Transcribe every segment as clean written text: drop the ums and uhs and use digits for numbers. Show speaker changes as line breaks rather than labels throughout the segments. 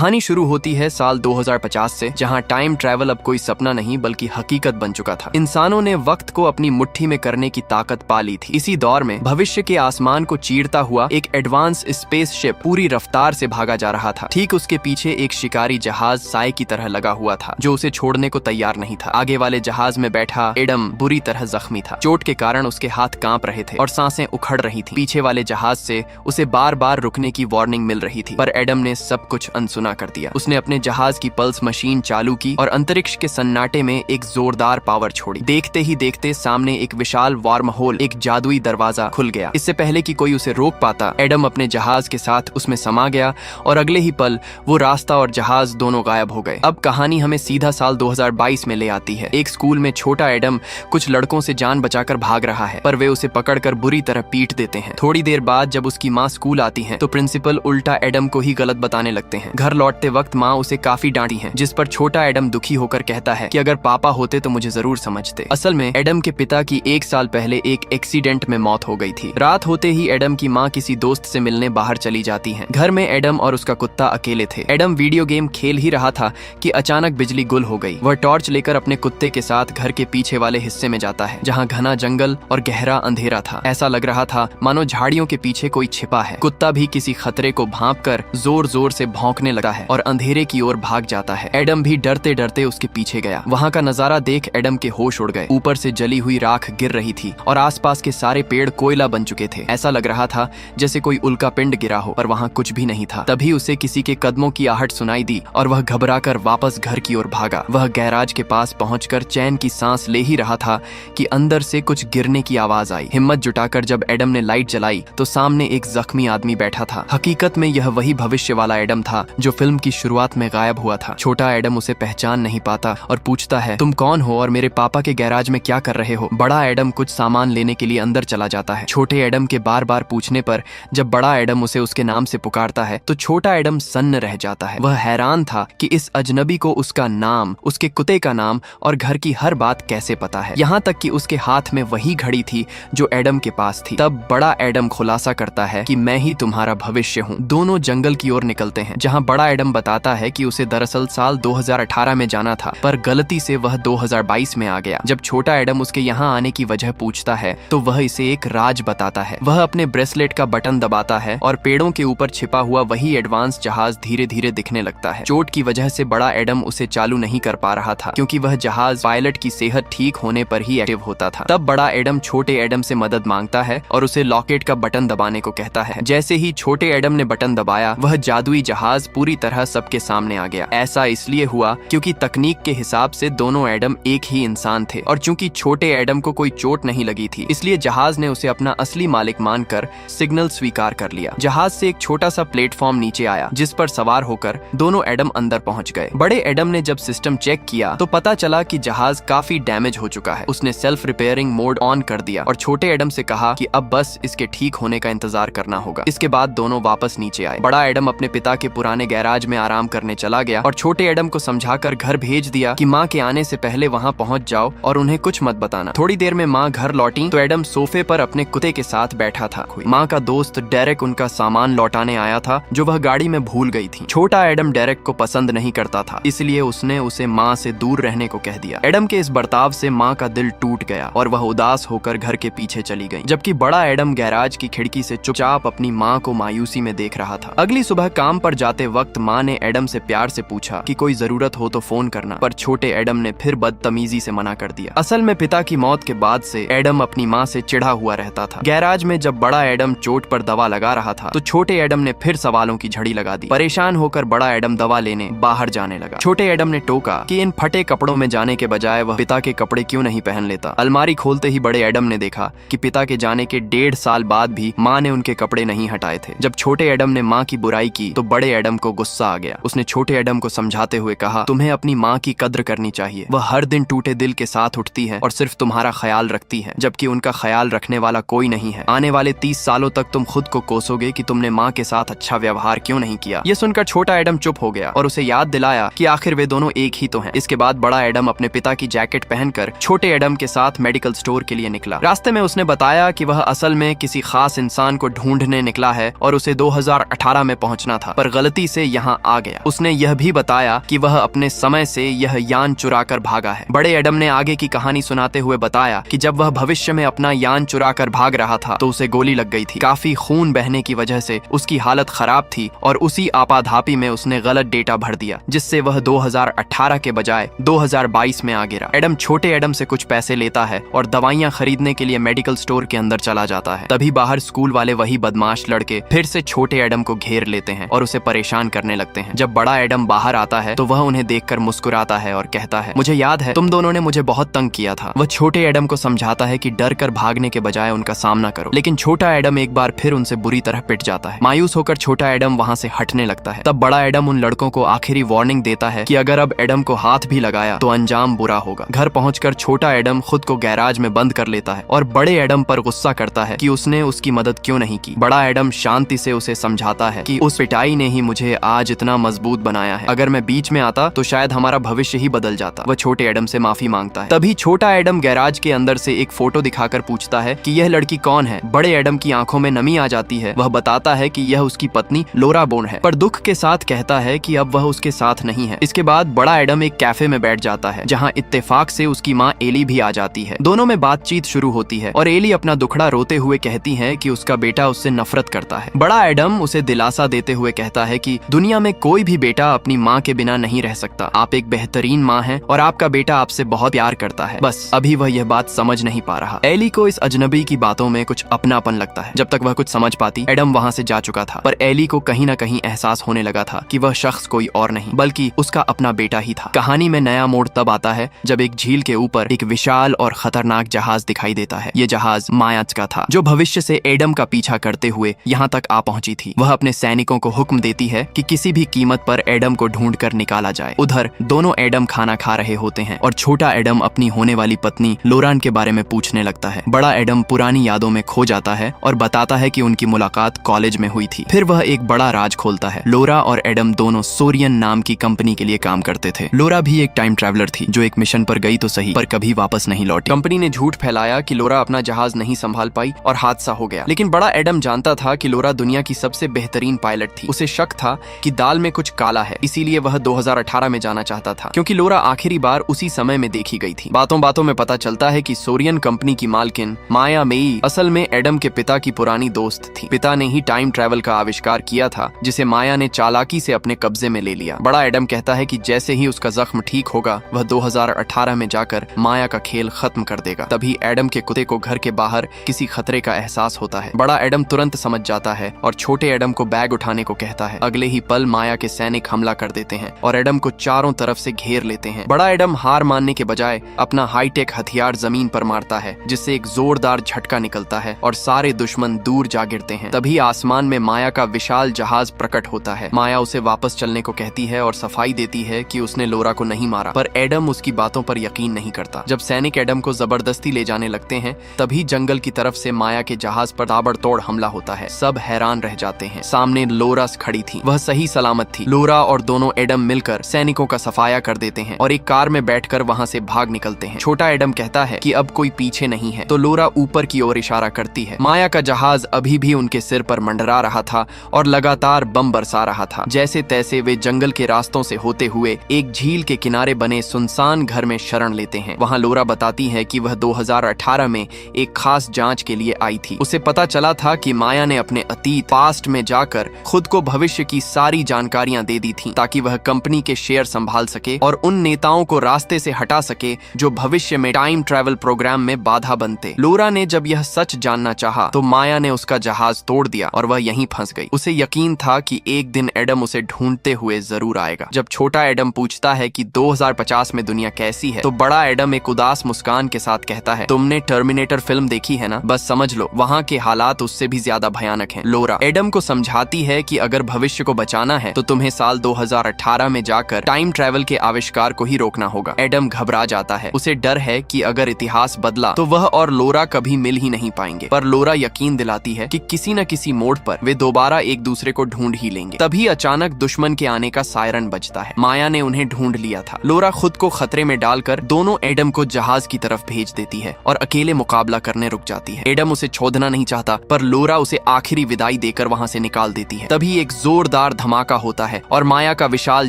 कहानी शुरू होती है साल 2050 से, जहां टाइम ट्रैवल अब कोई सपना नहीं बल्कि हकीकत बन चुका था। इंसानों ने वक्त को अपनी मुट्ठी में करने की ताकत पा ली थी। इसी दौर में भविष्य के आसमान को चीरता हुआ एक एडवांस स्पेसशिप पूरी रफ्तार से भागा जा रहा था। ठीक उसके पीछे एक शिकारी जहाज साए की तरह लगा हुआ था, जो उसे छोड़ने को तैयार नहीं था। आगे वाले जहाज में बैठा एडम बुरी तरह जख्मी था। चोट के कारण उसके हाथ कांप रहे थे और सांसें उखड़ रही थी। पीछे वाले जहाज से उसे बार बार रुकने की वार्निंग मिल रही थी, पर एडम ने सब कुछ अनसुना कर दिया। उसने अपने जहाज की पल्स मशीन चालू की और अंतरिक्ष के सन्नाटे में एक जोरदार पावर छोड़ी। देखते ही देखते सामने एक विशाल वार्म होल, एक जादुई दरवाजा खुल गया। इससे पहले कि कोई उसे रोक पाता, एडम अपने जहाज के साथ उसमें समा गया और अगले ही पल वो रास्ता और जहाज दोनों गायब हो गए। अब कहानी हमें सीधा साल 2022 में ले आती है। एक स्कूल में छोटा एडम कुछ लड़कों से जान बचाकर भाग रहा है, पर वे उसे पकड़कर बुरी तरह पीट देते हैं। थोड़ी देर बाद जब उसकी माँ स्कूल आती है तो प्रिंसिपल उल्टा एडम को ही गलत बताने लगते हैं। घर लौटते वक्त माँ उसे काफी डांटी है, जिस पर छोटा एडम दुखी होकर कहता है कि अगर पापा होते तो मुझे जरूर समझते। असल में एडम के पिता की 1 साल पहले एक एक्सीडेंट में मौत हो गई थी। रात होते ही एडम की माँ किसी दोस्त से मिलने बाहर चली जाती है। घर में एडम और उसका कुत्ता अकेले थे। एडम वीडियो गेम खेल ही रहा था कि अचानक बिजली गुल हो गई। वह टॉर्च लेकर अपने कुत्ते के साथ घर के पीछे वाले हिस्से में जाता है, जहाँ घना जंगल और गहरा अंधेरा था। ऐसा लग रहा था मानो झाड़ियों के पीछे कोई छिपा है। कुत्ता भी किसी खतरे को भांपकर जोर जोर से भौंकने लगा है और अंधेरे की ओर भाग जाता है। एडम भी डरते डरते उसके पीछे गया। वहाँ का नजारा देख एडम के होश उड़ गए। ऊपर से जली हुई राख गिर रही थी और आसपास के सारे पेड़ कोयला बन चुके थे। ऐसा लग रहा था जैसे कोई उल्का पिंड गिरा हो, पर वहाँ कुछ भी नहीं था। तभी उसे किसी के कदमों की आहट सुनाई दी और वह घबराकर वापस घर की ओर भागा। वह गैराज के पास पहुंचकर चैन की सांस ले ही रहा था कि अंदर से कुछ गिरने की आवाज आई। हिम्मत जुटाकर जब एडम ने लाइट जलाई तो सामने एक जख्मी आदमी बैठा था। हकीकत में यह वही भविष्य वाला एडम था जो फिल्म की शुरुआत में गायब हुआ था। छोटा एडम उसे पहचान नहीं पाता और पूछता है, तुम कौन हो और मेरे पापा के गैराज में क्या कर रहे हो? बड़ा एडम कुछ सामान लेने के लिए अंदर चला जाता है। छोटे एडम के बार बार पूछने पर जब बड़ा एडम उसे उसके नाम से पुकारता है तो छोटा एडम सन्न रह जाता है। वह हैरान था कि इस अजनबी को उसका नाम, उसके कुत्ते का नाम और घर की हर बात कैसे पता है। यहाँ तक कि उसके हाथ में वही घड़ी थी जो एडम के पास थी। तब बड़ा एडम खुलासा करता है कि मैं ही तुम्हारा भविष्य हूँ। दोनों जंगल की ओर निकलते हैं, जहाँ बड़ा एडम बताता है कि उसे दरअसल साल 2018 में जाना था, पर गलती से वह 2022 में आ गया। जब छोटा एडम उसके यहाँ आने की वजह पूछता है तो वह इसे एक राज बताता है। वह अपने ब्रेसलेट का बटन दबाता है और पेड़ों के ऊपर छिपा हुआ वही एडवांस जहाज धीरे धीरे दिखने लगता है। चोट की वजह से बड़ा एडम उसे चालू नहीं कर पा रहा था, क्योंकि वह जहाज पायलट की सेहत ठीक होने पर ही एक्टिव होता था। तब बड़ा एडम छोटे एडम से मदद मांगता है और उसे लॉकेट का बटन दबाने को कहता है। जैसे ही छोटे एडम ने बटन दबाया, वह जादुई जहाज पूरी तरह सबके सामने आ गया। ऐसा इसलिए हुआ क्योंकि तकनीक के हिसाब से दोनों एडम एक ही इंसान थे और चूंकि छोटे एडम को कोई चोट नहीं लगी थी, इसलिए जहाज ने उसे अपना असली मालिक मानकर सिग्नल स्वीकार कर लिया। जहाज से एक छोटा सा प्लेटफॉर्म नीचे आया, जिस पर सवार होकर दोनों एडम अंदर पहुंच गए। बड़े एडम ने जब सिस्टम चेक किया तो पता चला कि जहाज काफी डैमेज हो चुका है। उसने सेल्फ रिपेयरिंग मोड ऑन कर दिया और छोटे एडम से कहा कि अब बस इसके ठीक होने का इंतजार करना होगा। इसके बाद दोनों वापस नीचे आए। बड़ा एडम अपने पिता के पुराने गैराज में आराम करने चला गया और छोटे एडम को समझाकर घर भेज दिया कि माँ के आने से पहले वहाँ पहुँच जाओ और उन्हें कुछ मत बताना। थोड़ी देर में माँ घर लौटी तो एडम सोफे पर अपने कुत्ते के साथ बैठा था। माँ का दोस्त डेरेक उनका सामान लौटाने आया था जो वह गाड़ी में भूल गई थी। छोटा एडम डेरेक को पसंद नहीं करता था, इसलिए उसने उसे माँ से दूर रहने को कह दिया। एडम के इस बर्ताव से माँ का दिल टूट गया और वह उदास होकर घर के पीछे चली गई, जबकि बड़ा एडम गैराज की खिड़की से चुपचाप अपनी माँ को मायूसी में देख रहा था। अगली सुबह काम पर जाते वक्त माँ ने एडम से प्यार से पूछा कि कोई जरूरत हो तो फोन करना, पर छोटे एडम ने फिर बदतमीजी से मना कर दिया। असल में पिता की मौत के बाद से एडम अपनी माँ से चिढ़ा हुआ रहता था। गैराज में जब बड़ा एडम चोट पर दवा लगा रहा था तो छोटे एडम ने फिर सवालों की झड़ी लगा दी। परेशान होकर बड़ा एडम दवा लेने बाहर जाने लगा। छोटे एडम ने टोका कि इन फटे कपड़ों में जाने के बजाय वह पिता के कपड़े क्यों नहीं पहन लेता। अलमारी खोलते ही बड़े एडम ने देखा कि पिता के जाने के 1.5 साल बाद भी माँ ने उनके कपड़े नहीं हटाए थे। जब छोटे एडम ने माँ की बुराई की तो बड़े एडम को गुस्सा आ गया। उसने छोटे एडम को समझाते हुए कहा, तुम्हें अपनी माँ की कद्र करनी चाहिए। वह हर दिन टूटे दिल के साथ उठती है और सिर्फ तुम्हारा ख्याल रखती है, जबकि उनका ख्याल रखने वाला कोई नहीं है। आने वाले 30 सालों तक तुम खुद को कोसोगे कि तुमने माँ के साथ अच्छा व्यवहार क्यों नहीं किया। ये सुनकर छोटा एडम चुप हो गया और उसे याद दिलाया कि आखिर वे दोनों एक ही तो हैं। इसके बाद बड़ा एडम अपने पिता की जैकेट पहनकर छोटे एडम के साथ मेडिकल स्टोर के लिए निकला। रास्ते में उसने बताया कि वह असल में किसी खास इंसान को ढूंढने निकला है और उसे 2018 में पहुंचना था, पर गलती से यहाँ आ गया। उसने यह भी बताया कि वह अपने समय से यह यान चुरा कर भागा है। बड़े एडम ने आगे की कहानी सुनाते हुए बताया कि जब वह भविष्य में अपना यान चुरा कर भाग रहा था तो उसे गोली लग गई थी। काफी खून बहने की वजह से उसकी हालत खराब थी और उसी आपाधापी में उसने गलत डेटा भर दिया, जिससे वह 2018 के बजाय 2022 में आ गिरा। एडम छोटे एडम से कुछ पैसे लेता है और दवाइयां खरीदने के लिए मेडिकल स्टोर के अंदर चला जाता है। तभी बाहर स्कूल वाले वही बदमाश लड़के फिर से छोटे एडम को घेर लेते हैं और उसे परेशान करने लगते हैं। जब बड़ा एडम बाहर आता है तो वह उन्हें देखकर मुस्कुराता है और कहता है, मुझे याद है तुम दोनों ने मुझे बहुत तंग किया था। वह छोटे एडम को समझाता है कि डर कर भागने के बजाय उनका सामना करो, लेकिन छोटा एडम एक बार फिर उनसे बुरी तरह पिट जाता है। मायूस होकर छोटा एडम वहाँ से हटने लगता है। तब बड़ा एडम उन लड़कों को आखिरी वार्निंग देता है कि अगर अब एडम को हाथ भी लगाया तो अंजाम बुरा होगा। घर पहुंचकर छोटा एडम खुद को गैराज में बंद कर लेता है और बड़े एडम पर गुस्सा करता है कि उसने उसकी मदद क्यों नहीं की। बड़ा एडम शांति से उसे समझाता है कि उस पिटाई ने ही मुझे आज इतना मजबूत बनाया है, अगर मैं बीच में आता तो शायद हमारा भविष्य ही बदल जाता। वह छोटे एडम से माफी मांगता है। तभी छोटा एडम गैराज के अंदर से एक फोटो दिखाकर पूछता है कि यह लड़की कौन है। बड़े एडम की आंखों में नमी आ जाती है। वह बताता है कि यह उसकी पत्नी लोरा बोन है, पर दुख के साथ कहता है कि अब वह उसके साथ नहीं है। इसके बाद बड़ा एडम एक कैफे में बैठ जाता है जहाँ इत्तेफाक से उसकी माँ एली भी आ जाती है। दोनों में बातचीत शुरू होती है और एली अपना दुखड़ा रोते हुए कहती है कि उसका बेटा उससे नफरत करता है। बड़ा एडम उसे दिलासा देते हुए कहता है कि दुनिया में कोई भी बेटा अपनी माँ के बिना नहीं रह सकता। आप एक बेहतरीन माँ हैं और आपका बेटा आपसे बहुत प्यार करता है। बस अभी वह यह बात समझ नहीं पा रहा। एली को इस अजनबी की बातों में कुछ अपनापन लगता है। जब तक वह कुछ समझ पाती एडम वहाँ से जा चुका था, पर एली को कहीं न कहीं एहसास होने लगा था कि वह शख्स कोई और नहीं बल्कि उसका अपना बेटा ही था। कहानी में नया मोड़ तब आता है जब एक झील के ऊपर एक विशाल और खतरनाक जहाज दिखाई देता है। ये जहाज मायाच का था जो भविष्य से एडम का पीछा करते हुए यहाँ तक आ पहुंची थी। वह अपने सैनिकों को हुक्म देती है कि किसी भी कीमत पर एडम को ढूंढ कर निकाला जाए। उधर दोनों एडम खाना खा रहे होते हैं और छोटा एडम अपनी होने वाली पत्नी लोरान के बारे में पूछने लगता है। बड़ा एडम पुरानी यादों में खो जाता है और बताता है कि उनकी मुलाकात कॉलेज में हुई थी। फिर वह एक बड़ा राज खोलता है। लोरा और एडम दोनों सोरियन नाम की कंपनी के लिए काम करते थे। लोरा भी एक टाइम ट्रैवलर थी जो एक मिशन पर गई तो सही, पर कभी वापस नहीं लौटी। कंपनी ने झूठ फैलाया कि लोरा अपना जहाज नहीं संभाल पाई और हादसा हो गया, लेकिन बड़ा एडम जानता था कि लोरा दुनिया की सबसे बेहतरीन पायलट थी। उसे शक था कि दाल में कुछ काला है, इसीलिए वह 2018 में जाना चाहता था, क्योंकि लोरा आखिरी बार उसी समय में देखी गई थी। बातों बातों में पता चलता है कि सोरियन कंपनी की मालकिन माया मेई असल में एडम के पिता की पुरानी दोस्त थी। पिता ने ही टाइम ट्रैवल का आविष्कार किया था, जिसे माया ने चालाकी से अपने कब्जे में ले लिया। बड़ा एडम कहता है कि जैसे ही उसका जख्म ठीक होगा वह 2018 में जाकर माया का खेल खत्म कर देगा। तभी एडम के कुत्ते को घर के बाहर किसी खतरे का एहसास होता है। बड़ा एडम तुरंत समझ जाता है और छोटे एडम को बैग उठाने को कहता है। अगले ही पल माया के सैनिक हमला कर देते हैं और एडम को चारों तरफ से घेर लेते हैं। बड़ा एडम हार मानने के बजाय अपना हाईटेक हथियार जमीन पर मारता है, जिससे एक जोरदार झटका निकलता है और सारे दुश्मन दूर जा गिरते हैं। तभी आसमान में माया का विशाल जहाज प्रकट होता है। माया उसे वापस चलने को कहती है और सफाई देती है कि उसने लोरा को नहीं मारा, पर एडम उसकी बातों पर यकीन नहीं करता। जब सैनिक एडम को जबरदस्ती ले जाने लगते हैं तभी जंगल की तरफ से माया के जहाज पर ताबड़तोड़ हमला होता है। सब हैरान रह जाते हैं। सामने लोरा खड़ी थी, वह सही सलामत थी। लोरा और दोनों एडम मिलकर सैनिकों का सफाया कर देते हैं और एक कार में बैठकर वहां से भाग निकलते हैं। छोटा एडम कहता है कि अब कोई पीछे नहीं है, तो लोरा ऊपर की ओर इशारा करती है। माया का जहाज अभी भी उनके सिर पर मंडरा रहा था और लगातार बम बरसा रहा था। जैसे तैसे वे जंगल के रास्तों से होते हुए एक झील के किनारे बने सुनसान घर में शरण लेते हैं। वहाँ लोरा बताती है कि वह 2018 में एक खास जांच के लिए आई थी। उसे पता चला था कि माया ने अपने अतीत पास्ट में जाकर खुद को भविष्य की सारी जानकारियां दे दी थी, ताकि वह कंपनी के शेयर संभाल सके और उन नेताओं को रास्ते से हटा सके जो भविष्य में टाइम ट्रैवल प्रोग्राम में बाधा बनते। लोरा ने जब यह सच जानना चाहा तो माया ने उसका जहाज तोड़ दिया और वह यहीं फंस गई। उसे यकीन था कि एक दिन एडम उसे ढूंढते हुए जरूर आएगा। जब छोटा एडम पूछता है कि 2050 में दुनिया कैसी है, तो बड़ा एडम एक उदास मुस्कान के साथ कहता है, तुमने टर्मिनेटर फिल्म देखी है ना, बस समझ लो वहाँ के हालात उससे भी ज्यादा भयानक हैं। लोरा एडम को समझाती है कि अगर भविष्य को बचाना है तो तुम्हें साल 2018 में जाकर टाइम ट्रैवल के आविष्कार को ही रोकना होगा। एडम घबरा जाता है। उसे डर है कि अगर इतिहास बदला तो वह और लोरा कभी मिल ही नहीं पाएंगे, पर लोरा यकीन दिलाती है कि किसी न किसी मोड़ पर वे दोबारा एक दूसरे को ढूंढ ही लेंगे। तभी अचानक दुश्मन के आने का सायरन बजता है। माया ने उन्हें ढूंढ लिया था। लोरा खुद को खतरे में डालकर दोनों एडम को जहाज की तरफ भेज देती है और अकेले मुकाबला करने रुक जाती है। एडम उसे छोड़ना नहीं चाहता, पर लोरा उसे आखिरी विदाई देकर वहाँ से निकाल देती है। तभी एक जोरदार धमाका होता है और माया का विशाल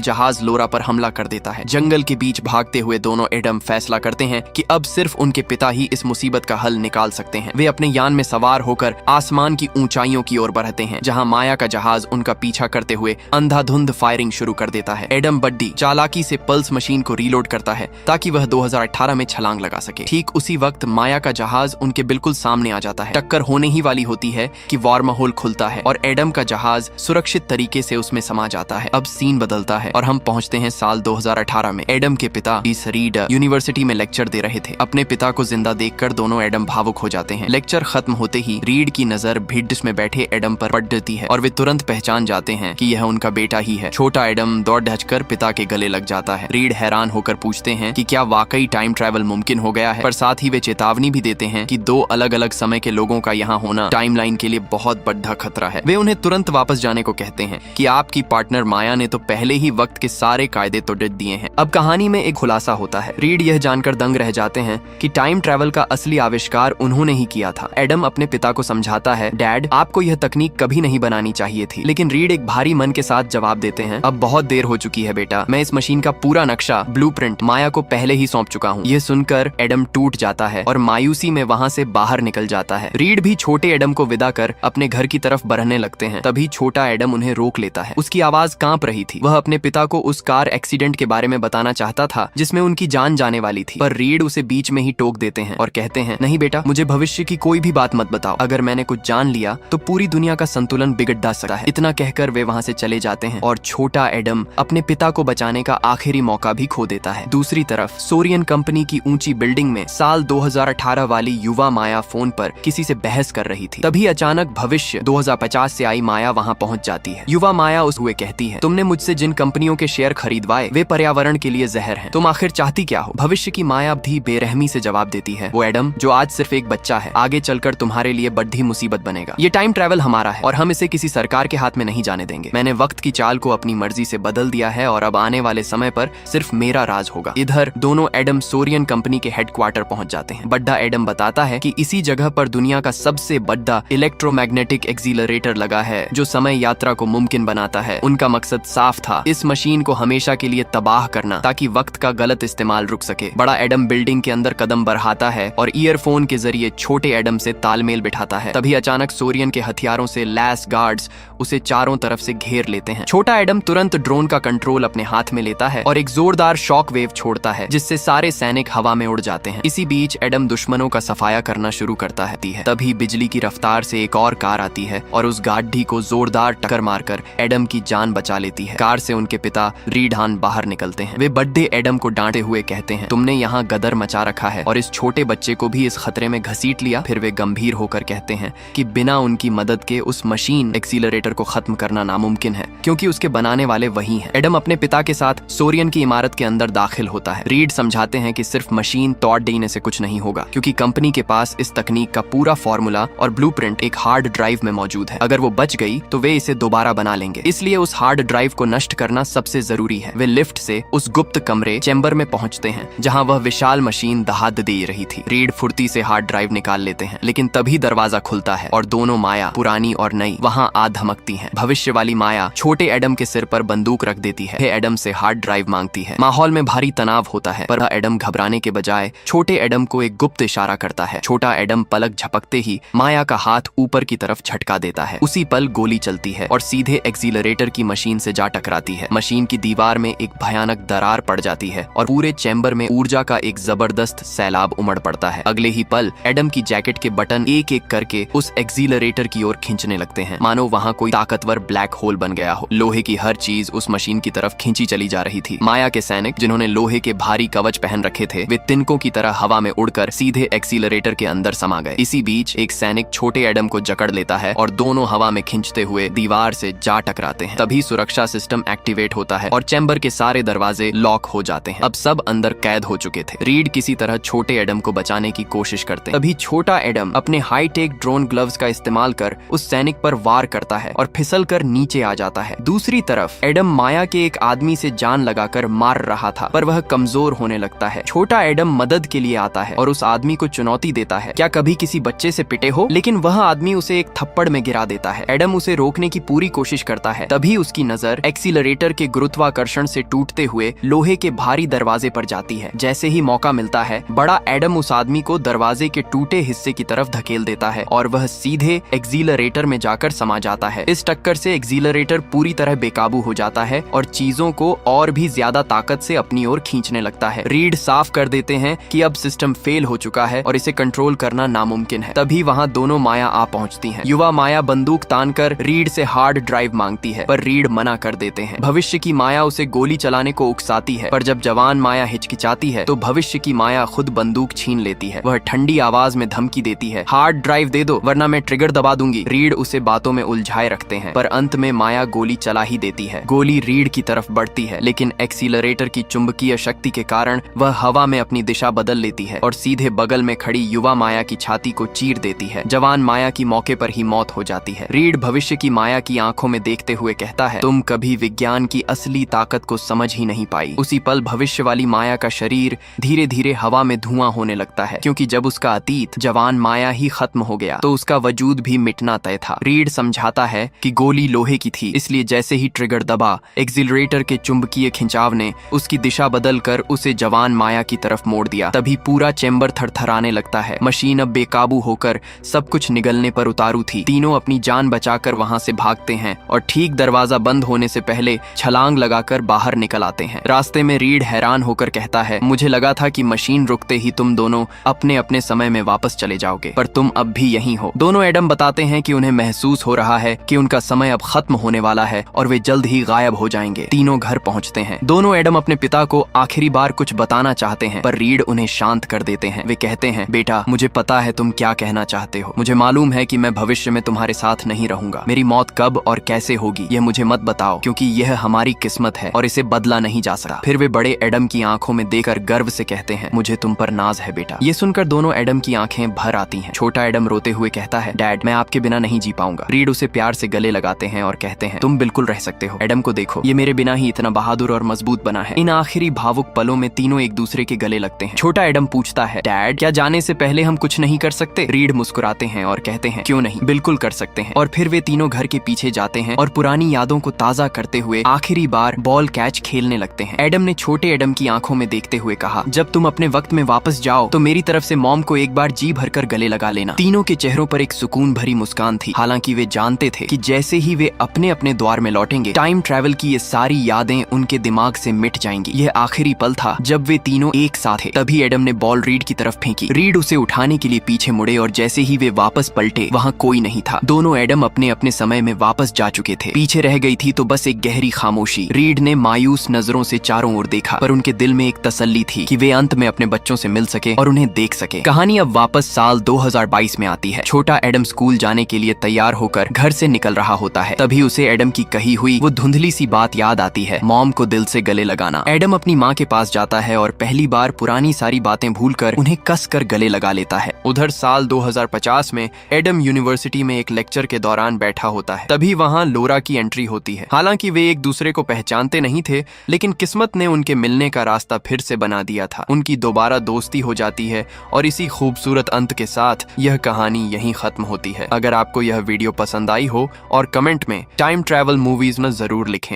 जहाज लोरा पर हमला कर देता है। जंगल के बीच भागते हुए दोनों एडम फैसला करते हैं कि अब सिर्फ उनके पिता ही इस मुसीबत का हल निकाल सकते हैं। वे अपने यान में सवार होकर आसमान की ऊंचाइयों की ओर बढ़ते हैं, जहां माया का जहाज उनका पीछा करते हुए अंधाधुंध फायरिंग शुरू कर देता है। एडम बड्डी चालाकी से पल्स मशीन को रीलोड करता है ताकि वह 2018 में छलांग लगा सके। ठीक उसी वक्त माया का जहाज उनके बिल्कुल सामने आ जाता है। टक्कर होने ही वाली होती है कि वार्महोल खुलता है और एडम का जहाज सुरक्षित तरीके से उसमें समा जाता है। अब सीन बदलता है और हम पहुंचते हैं साल 2018 में। एडम के पिता रीड यूनिवर्सिटी में लेक्चर दे रहे थे। अपने पिता को जिंदा देखकर दोनों एडम भावुक हो जाते हैं। लेक्चर खत्म होते ही रीड की नजर भिड्ड में बैठे एडम पर पड़ जाती है और वे तुरंत पहचान जाते हैं कि यह उनका बेटा ही है। छोटा एडम दौड़ धचकर पिता के गले लग जाता है। रीड हैरान होकर पूछते हैं कि क्या वाकई टाइम ट्रैवल मुमकिन हो गया है, पर साथ ही वे चेतावनी भी देते हैं कि दो अलग अलग समय के लोगों का यहाँ होना टाइमलाइन के लिए बहुत बड़ा खतरा है। वे उन्हें तुरंत वापस जाने को कहते हैं कि आपकी पार्टनर माया ने तो पहले ही वक्त के सारे कायदे तोड़ दिए हैं। अब कहानी में एक खुलासा होता है। रीड यह जानकर दंग रह जाते हैं कि टाइम ट्रैवल का असली आविष्कार उन्होंने ही किया था। एडम अपने पिता को समझाता है, डैड आपको यह तकनीक कभी नहीं बनानी चाहिए थी। लेकिन रीड एक भारी मन के साथ जवाब देते हैं, अब बहुत देर हो चुकी है बेटा, मैं इस मशीन का पूरा नक्शा ब्लूप्रिंट माया को पहले ही सौंप चुका हूँ। यह सुनकर एडम टूट जाता है और मायूसी में वहाँ से बाहर निकल जाता है। रीड भी छोटे एडम को विदा कर अपने घर की तरफ बढ़ने लगते हैं। तभी छोटा एडम उन्हें रोक लेता है। उसकी आवाज कांप रही थी। वह अपने पिता को उस कार एक्सीडेंट के बारे में बताना चाहता था जिसमें उनकी जान जाने वाली थी, पर रीड उसे बीच में ही टोक देते हैं और कहते हैं, नहीं बेटा, मुझे भविष्य की कोई भी बात मत बताओ। अगर मैंने कुछ जान लिया तो पूरी दुनिया का संतुलन बिगड़ सकता है। इतना कहकर वे वहाँ से चले जाते हैं और छोटा एडम अपने पिता को बचाने का आखिरी मौका भी खो देता है। दूसरी तरफ सोरियन कंपनी की ऊंची बिल्डिंग में साल 2018 वाली युवा माया फोन पर किसी से बहस कर रही थी। तभी अचानक भविष्य 2050 से आई माया वहाँ पहुँच जाती है। युवा माया उस हुए कहती है, तुमने मुझसे जिन कंपनियों के शेयर खरीदवाए वे पर्यावरण के लिए जहर हैं। तुम आखिर चाहती क्या हो? भविष्य की माया भी बेरहमी से जवाब देती है, वो एडम जो आज सिर्फ एक बच्चा है, आगे चलकर तुम्हारे लिए बड़ी मुसीबत बनेगा। ये टाइम ट्रैवल हमारा है और हम इसे किसी सरकार के हाथ में नहीं जाने देंगे। मैंने वक्त की चाल को अपनी मर्जी से बदल दिया है और अब आने वाले समय पर सिर्फ मेरा राज होगा। इधर दोनों एडम सोरियन कंपनी के हेडक्वार्टर पहुंच जाते हैं। बड्डा एडम बताता है कि इसी जगह पर दुनिया का सबसे बड़ा इलेक्ट्रोमैग्नेटिक एक्सीलरेटर लगा है जो समय यात्रा को मुमकिन बनाता है। उनका मकसद साफ था, इस मशीन को हमेशा के लिए तबाह करना ताकि वक्त का गलत इस्तेमाल रुक सके। बड़ा एडम बिल्डिंग के अंदर कदम बढ़ाता है और ईयरफोन के जरिए छोटे एडम से तालमेल बिठाता है। तभी अचानक सोरियन के हथियारों से लैस गार्ड्स उसे चारों तरफ से घेर लेते हैं। छोटा एडम तुरंत ड्रोन का कंट्रोल अपने हाथ में लेता है और एक जोरदार शॉक वेव छोड़ता है जिससे सारे सैनिक हवा में उड़ जाते हैं। इसी बीच एडम दुश्मनों का सफाया करना शुरू करता है। तभी बिजली की रफ्तार से एक और कार आती है और उस गाड़ी को जोरदार टक्कर मारकर एडम की जान बचा लेती है। कार से उनके पिता रीड हान बाहर निकलते हैं। वे बड्डे एडम को डांटते हुए कहते हैं, तुमने यहाँ गदर मचा रखा है और इस छोटे बच्चे को भी इस खतरे में घसीट लिया। फिर वे गंभीर होकर कहते हैं कि बिना उनकी मदद के उस मशीन एक्सीलरेटर को खत्म करना नामुमकिन है क्योंकि उसके बनाने वाले वही हैं। एडम अपने पिता के साथ सोरियन की इमारत के अंदर दाखिल होता है। रीड समझाते हैं कि सिर्फ मशीन तोड़ देने से कुछ नहीं होगा क्योंकि कंपनी के पास इस तकनीक का पूरा फॉर्मूला और ब्लूप्रिंट एक हार्ड ड्राइव में मौजूद है। अगर वो बच गई तो वे इसे दोबारा बना लेंगे, इसलिए उस हार्ड ड्राइव को नष्ट करना सबसे जरूरी है। वे लिफ्ट से उस गुप्त कमरे चैम्बर में पहुंचते हैं जहां वह विशाल मशीन दहाड़ दे रही थी। रीड फुर्ती से हार्ड ड्राइव निकाल लेते हैं, लेकिन तभी दरवाजा खुलता है और दोनों माया, पुरानी और नई, वहां आ धमकती हैं। भविष्य वाली माया छोटे एडम के सिर पर बंदूक रख देती है। एडम से हार्ड ड्राइव मांगती है। माहौल में भारी तनाव होता है, पर एडम घबराने के बजाय छोटे एडम को एक गुप्त इशारा करता है। छोटा एडम पलक झपकते ही माया का हाथ ऊपर की तरफ झटका देता है। उसी पल गोली चलती है और सीधे एक्सीलरेटर की मशीन से जा टकराती है। मशीन की दीवार में एक भयानक दरार पड़ जाती है और पूरे चैम्बर में ऊर्जा का एक जबरदस्त सैलाब उमड़ पड़ता है। अगले ही पल एडम की जैकेट के बटन एक एक करके उस एक्सीलरेटर की ओर खींचने लगते हैं, मानो वहाँ कोई ताकतवर ब्लैक होल बन गया हो। लोहे की हर चीज उस मशीन की तरफ खींची चली जा रही थी। माया के सैनिक जिन्होंने लोहे के भारी कवच पहन रखे थे, वे तिनकों की तरह हवा में उड़कर सीधे एक्सीलरेटर के अंदर समा गए। इसी बीच एक सैनिक छोटे एडम को जकड़ लेता है और दोनों हवा में खींचते हुए दीवार से जा टकराते हैं। तभी सुरक्षा सिस्टम एक्टिवेट होता है और चैम्बर के सारे दरवाजे लॉक हो जाते हैं। अब सब अंदर कैद हो चुके थे। रीड किसी तरह छोटे एडम को बचाने की कोशिश करते। तभी छोटा एडम अपने हाईटेक ड्रोन ग्लव्स का इस्तेमाल कर उस सैनिक पर वार करता है और फिसल कर नीचे आ जाता है। दूसरी तरफ एडम माया के एक आदमी से जान लगाकर मार रहा था, पर वह कमजोर होने लगता है। छोटा एडम मदद के लिए आता है और उस आदमी को चुनौती देता है, क्या कभी किसी बच्चे से पिटे हो? लेकिन वह आदमी उसे एक थप्पड़ में गिरा देता है। एडम उसे रोकने की पूरी कोशिश करता करता है। तभी उसकी नजर एक्सीलरेटर के गुरुत्वाकर्षण से टूटते हुए लोहे के भारी दरवाजे पर जाती है। जैसे ही मौका मिलता है, बड़ा एडम उस आदमी को दरवाजे के टूटे हिस्से की तरफ धकेल देता है और वह सीधे एक्सीलरेटर में जाकर समा जाता है। इस टक्कर से एक्सीलरेटर पूरी तरह बेकाबू हो जाता है और चीजों को और भी ज्यादा ताकत से अपनी ओर खींचने लगता है। रीड साफ कर देते हैं कि अब सिस्टम फेल हो चुका है और इसे कंट्रोल करना नामुमकिन है। तभी वहाँ दोनों माया आ पहुँचती हैं। युवा माया बंदूक तानकर रीड से हार्ड ड्राइव मांगती है, पर रीड मना कर देते हैं। भविष्य की माया उसे गोली चलाने को उकसाती है, पर जब जवान माया हिचकिचाती है तो भविष्य की माया खुद बंदूक छीन लेती है। वह ठंडी आवाज में धमकी देती है, हार्ड ड्राइव दे दो वरना मैं ट्रिगर दबा दूंगी। रीड उसे बातों में उलझाए रखते हैं, पर अंत में माया गोली चला ही देती है। गोली रीड की तरफ बढ़ती है, लेकिन एक्सीलरेटर की चुंबकीय शक्ति के कारण वह हवा में अपनी दिशा बदल लेती है और सीधे बगल में खड़ी युवा माया की छाती को चीर देती है। जवान माया की मौके पर ही मौत हो जाती है। रीड भविष्य की माया की आंखों में देखते हुए कहता है, तुम कभी विज्ञान की असली ताकत को समझ ही नहीं पाई। उसी पल भविष्य वाली माया का शरीर धीरे धीरे हवा में धुआं होने लगता है, क्योंकि जब उसका अतीत जवान माया ही खत्म हो गया तो उसका वजूद भी मिटना तय था। रीड समझाता है कि गोली लोहे की थी, इसलिए जैसे ही ट्रिगर दबा, एक्सीलरेटर के चुंबकीय खिंचाव ने उसकी दिशा बदलकर उसे जवान माया की तरफ मोड़ दिया। तभी पूरा चेंबर थरथराने लगता है। मशीन अब बेकाबू होकर सब कुछ निगलने पर उतारू थी। तीनों अपनी जान बचाकर वहां से भागते हैं और ठीक दरवाजा बंद होने से पहले छलांग लगाकर बाहर निकल आते हैं। रास्ते में रीड हैरान होकर कहता है, मुझे लगा था कि मशीन रुकते ही तुम दोनों अपने अपने समय में वापस चले जाओगे, पर तुम अब भी यहीं हो। दोनों एडम बताते हैं कि उन्हें महसूस हो रहा है कि उनका समय अब खत्म होने वाला है और वे जल्द ही गायब हो जाएंगे। तीनों घर पहुंचते हैं। दोनों एडम अपने पिता को आखिरी बार कुछ बताना चाहते हैं, पर रीड उन्हें शांत कर देते हैं। वे कहते हैं, बेटा मुझे पता है तुम क्या कहना चाहते हो। मुझे मालूम है कि मैं भविष्य में तुम्हारे साथ नहीं रहूंगा। मेरी मौत कब और कैसे होगी यह मुझे मत बताओ, क्योंकि यह हमारी किस्मत है और इसे बदला नहीं जा सकता। फिर वे बड़े एडम की आंखों में देखकर गर्व से कहते हैं, मुझे तुम पर नाज है बेटा। ये सुनकर दोनों एडम की आंखें भर आती हैं। छोटा एडम रोते हुए कहता है, डैड मैं आपके बिना नहीं जी पाऊंगा। रीड उसे प्यार से गले लगाते हैं और कहते हैं, तुम बिल्कुल रह सकते हो। एडम को देखो, ये मेरे बिना ही इतना बहादुर और मजबूत बना है। इन आखिरी भावुक पलों में तीनों एक दूसरे के गले लगते हैं। छोटा एडम पूछता है, डैड क्या जाने से पहले हम कुछ नहीं कर सकते? रीड मुस्कुराते हैं और कहते हैं, क्यों नहीं, बिल्कुल कर सकते हैं। और फिर वे तीनों घर के पीछे जाते हैं और पुरानी यादों को ताजा करते हुए आखिरी बार बॉल कैच खेलने लगते हैं। एडम ने छोटे एडम की आंखों में देखते हुए कहा, जब तुम अपने वक्त में वापस जाओ तो मेरी तरफ से मॉम को एक बार जी भरकर गले लगा लेना। तीनों के चेहरों पर एक सुकून भरी मुस्कान थी। हालांकि वे जानते थे कि जैसे ही वे अपने अपने द्वार में लौटेंगे, टाइम ट्रैवल की ये सारी यादें उनके दिमाग से मिट जाएंगी। यह आखिरी पल था जब वे तीनों एक साथ थे। तभी एडम ने बॉल रीड की तरफ फेंकी। रीड उसे उठाने के लिए पीछे मुड़े और जैसे ही वे वापस पलटे, वहाँ कोई नहीं था। दोनों एडम अपने अपने समय में वापस जा चुके थे। पीछे रह गई थी तो बस एक गहरी खामोशी। रीड ने मायूस नजरों से चारों ओर देखा, पर उनके दिल में एक तसल्ली थी कि वे अंत में अपने बच्चों से मिल सके और उन्हें देख सके। कहानी अब वापस साल 2022 में आती है। छोटा एडम स्कूल जाने के लिए तैयार होकर घर से निकल रहा होता है। तभी उसे एडम की कही हुई वो धुंधली सी बात याद आती है, मॉम को दिल से गले लगाना। एडम अपनी माँ के पास जाता है और पहली बार पुरानी सारी बातें भूलकर उन्हें कस कर गले लगा लेता है। उधर साल 2050 में एडम यूनिवर्सिटी में एक लेक्चर के दौरान बैठा होता है। तभी वहाँ लोरा की एंट्री होती है। हालांकि वे एक दूसरे को पहचानते नहीं थे, लेकिन किस्मत ने उनके मिलने का रास्ता फिर से बना दिया था। उनकी दोबारा दोस्ती हो जाती है और इसी खूबसूरत अंत के साथ यह कहानी यहीं खत्म होती है। अगर आपको यह वीडियो पसंद आई हो और कमेंट में टाइम ट्रैवल मूवीज न जरूर लिखें।